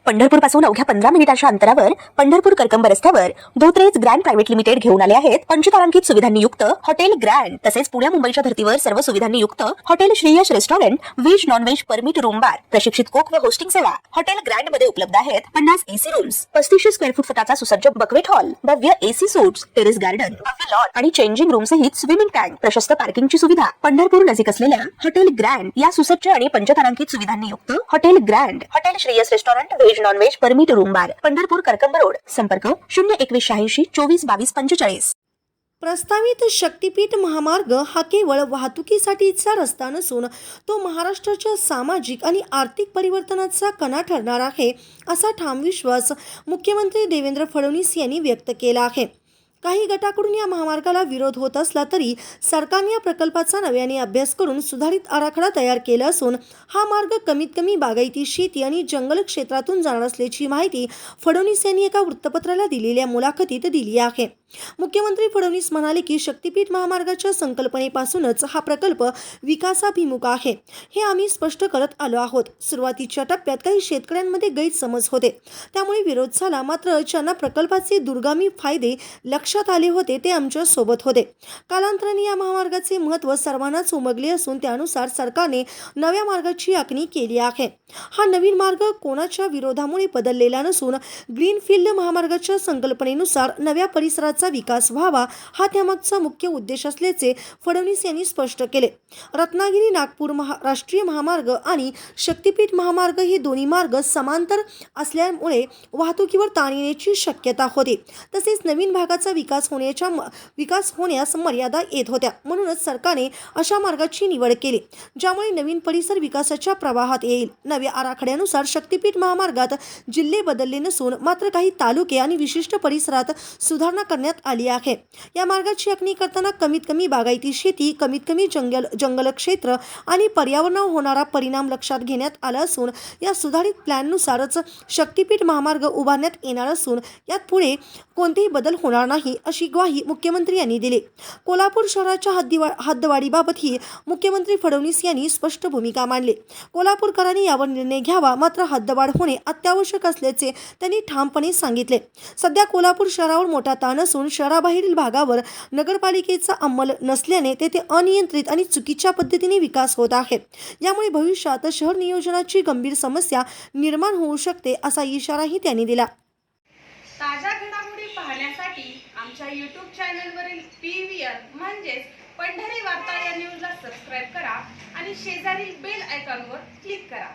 पंढरपूर पासून अवघ्या 15 मिनिटांच्या अंतरावर पंढरपूर करकंब रस्त्यावर धोत्रेज ग्रँड प्रायव्हेट लिमिटेड घेऊन आले आहेत पंचतारांकित सुविधांनी युक्त हॉटेल ग्रँड। तसेच पुण्या मुंबईच्या धर्तीवर सर्व सुविधांनी युक्त hotel Shreyas restaurant, veg non veg permit room बार, प्रशिक्षित कोक व होस्टिंग सेवा हॉटेल ग्रँड मध्ये उपलब्ध आहेत। 50 एसी रूम्स, 3500 स्क्वेअर फूट फुटाचा सुसज्ज बकवेट हॉल, भव्य एसी सूट्स, टेरेस गार्डन, भव्य लॉन आणि चेंजिंग रूम सहित स्विमिंग टँक, प्रशस्त पार्किंगची सुविधा। पंढरपूर नजीक असलेल्या हॉटेल ग्रँड या सुसज्ज आणि पंचतारांकित सुविधांनी युक्त hotel grand, hotel Shreyas restaurant, veg non veg permit room बार, पंढरपूर करकंब रोड। संपर्क 02186 24 22 45। प्रस्तावित शक्तीपीठ महामार्ग हा केवळ वाहतुकीसाठीचा रस्ता नसून तो महाराष्ट्राच्या सामाजिक आणि आर्थिक परिवर्तनाचा कणा ठरणार आहे, असा ठाम विश्वास मुख्यमंत्री देवेंद्र फडणवीस यांनी व्यक्त केला आहे। काही गटाकडून या महामार्गाला विरोध होत असला तरी सरकारने या प्रकल्पाचा नव्याने अभ्यास करून सुधारित आराखडा तयार केला असून हा मार्ग कमीत कमी बागायती शेती आणि जंगल क्षेत्रातून जाणार असल्याची माहिती फडणवीस यांनी एका वृत्तपत्राला दिलेल्या मुलाखतीत दिली आहे। मुख्यमंत्री फडणवीस म्हणाले की शक्तीपीठ महामार्गाच्या संकल्पनेपासूनच हा प्रकल्प विकासाभिमुख आहे, हे आम्ही स्पष्ट करत आलो आहोत। सुरुवातीच्या टप्प्यात काही शेतकऱ्यांमध्ये गैरसमज होते, त्यामुळे विरोध झाला, मात्र ज्यांना प्रकल्पाचे दूरगामी फायदे लक्षात आले होते ते आमच्या सोबत होते। कालांतराने या महामार्गाचे महत्त्व सर्वांनाच उमगले असून त्यानुसार सरकारने नव्या मार्गाची आखणी केली आहे। हा नवीन मार्ग कोणाच्या विरोधामुळे बदललेला नसून ग्रीनफील्ड महामार्गाच्या संकल्पनेनुसार नव्या परिसराचा विकास व्हावा हा त्यामागचा मुख्य उद्देश असल्याचे फडणवीस यांनी स्पष्ट केले। रत्नागिरी नागपूर राष्ट्रीय महामार्ग आणि शक्तीपीठ महामार्ग हे दोन्ही मार्ग समांतर असल्यामुळे वाहतुकीवर ताण येण्याची शक्यता होती। तसेच नवीन भागाचा विकास होण्यास मर्यादा येत होत्या, म्हणूनच सरकारने अशा मार्गाची निवड केली ज्यामुळे नवीन परिसर विकासाच्या प्रवाहात येईल। नव्या आराखड्यानुसार शक्तीपीठ महामार्गात जिल्हे बदलले नसून मात्र काही तालुके आणि विशिष्ट परिसरात सुधारणा करण्यात आली आहे। या मार्गाची आखणी करताना कमीत कमी बागायती शेती, कमीत कमी जंगल क्षेत्र आणि पर्यावरणावर होणारा परिणाम लक्षात घेण्यात आला असून या सुधारित प्लॅननुसारच शक्तीपीठ महामार्ग उभारण्यात येणार असून यात पुढे कोणतेही बदल होणार नाही, अशी ग्वाही मुख्यमंत्री यांनी दिली। कोल्हापूर शहराच्या हद्दवाढीबाबतही मुख्यमंत्री फडणवीस यांनी स्पष्ट भूमिका मांडली। कोल्हापूरकरांनी यावर निर्णय घ्यावा, मात्र हद्दवाढ होणे अत्यावश्यक असल्याचे त्यांनी ठामपणे सांगितले। सध्या कोल्हापूर शहरावर मोठा ताण असून शहराबाहेरील भागावर नगरपालिकेचा अंमल नसल्याने तेथे अनियंत्रित आणि चुकीच्या पद्धतीने विकास होत आहे। यामुळे भविष्यात शहर नियोजनाची गंभीर समस्या निर्माण होऊ शकते, असा इशाराही त्यांनी दिला। ताज्या घडामोडी पाहण्यासाठी आमच्या YouTube चॅनलवरील PVR म्हणजेच पंढरी वार्ता या न्यूजला सबस्क्राइब करा आणि शेजारील बेल आयकॉनवर क्लिक करा।